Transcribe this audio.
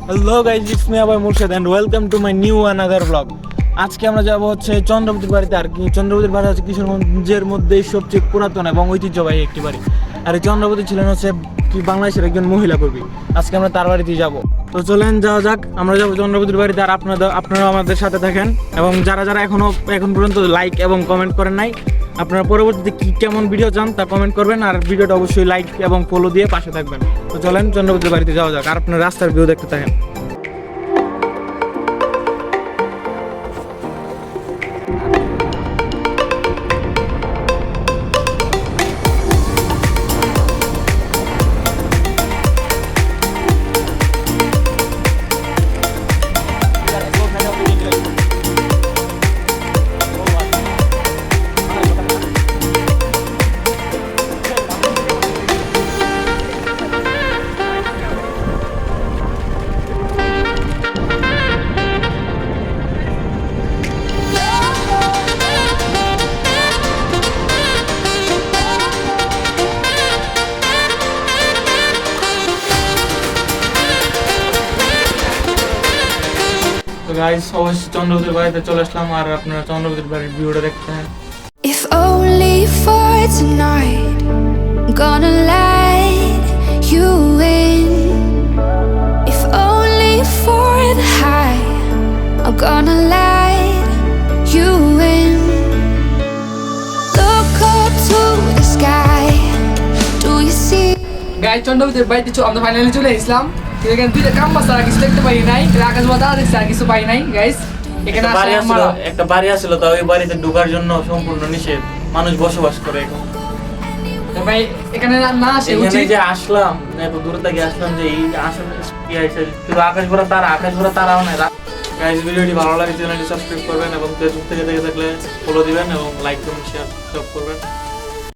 Hello guys, it's me Abai Murshid and welcome to my new another blog. আজকে আমরা যাব হচ্ছে চন্দ্রবতীর বাড়িতে। আর কি চন্দ্রবতীর বাড়ি হচ্ছে কিশোরগঞ্জের মধ্যে সবচেয়ে পুরাতন এবং ঐতিহ্যবাহী একটি বাড়ি। আর এই চন্দ্রবতী ছিলেন হচ্ছে কি বাংলাদেশের একজন মহিলা কবি। আজকে আমরা তার বাড়িতেই যাব। তো চলেন যাওয়া যাক, আমরা যাবো চন্দ্রবতীর বাড়িতে। আর আপনারা আমাদের সাথে থাকেন এবং যারা এখন পর্যন্ত লাইক এবং কমেন্ট করেন নাই, আপনারা পরবর্তীতে কি কেমন ভিডিও চান তা কমেন্ট করবেন। আর ভিডিওটা অবশ্যই লাইক এবং ফলো দিয়ে পাশে থাকবেন। তো চলেন চন্দ্রবতীর বাড়িতে যাওয়া যাক, আর আপনারা রাস্তার ভিউ দেখতে থাকেন। তো গাইস, অবশ্যই চন্দ্রবতীর বাড়িতে চলে আসলাম, আর আপনারা চন্দ্রবতীর বাড়ির ভিউটা দেখতে থাকেন। If only for tonight, I'm gonna let you in. If only for the high, I'm gonna let you in. Look up to the sky, do you see? Guys, চন্দ্রবতীর বাড়িতে আমরা ফাইনালি চলে এসেছিলাম। এখানে দুইটা কাম বাস আর কিছু দেখতে পাই নাই, আকাশ বাতাস দেখছি আর কিছু পাই নাই। গাইস, এখানে একটা বাড়ি আছিল, তো ওই বাড়িতে ঢোকার জন্য সম্পূর্ণ নিষেধ, মানুষ বসবাস করে এখন। তো ভাই এখানে না আসে এখানে উচিত। যে আসলাম, এত দূর থেকে আসলাম, যে এই আসলে কি আছে, শুধু আকাশ ভরা তারাও নাই। গাইস, ভিডিওটি ভালো লাগে চ্যানেলটি সাবস্ক্রাইব করবেন এবং ফেসবুক থেকে দেখে থাকলে ফলো দিবেন এবং লাইক কমেন্ট শেয়ার সব করবেন।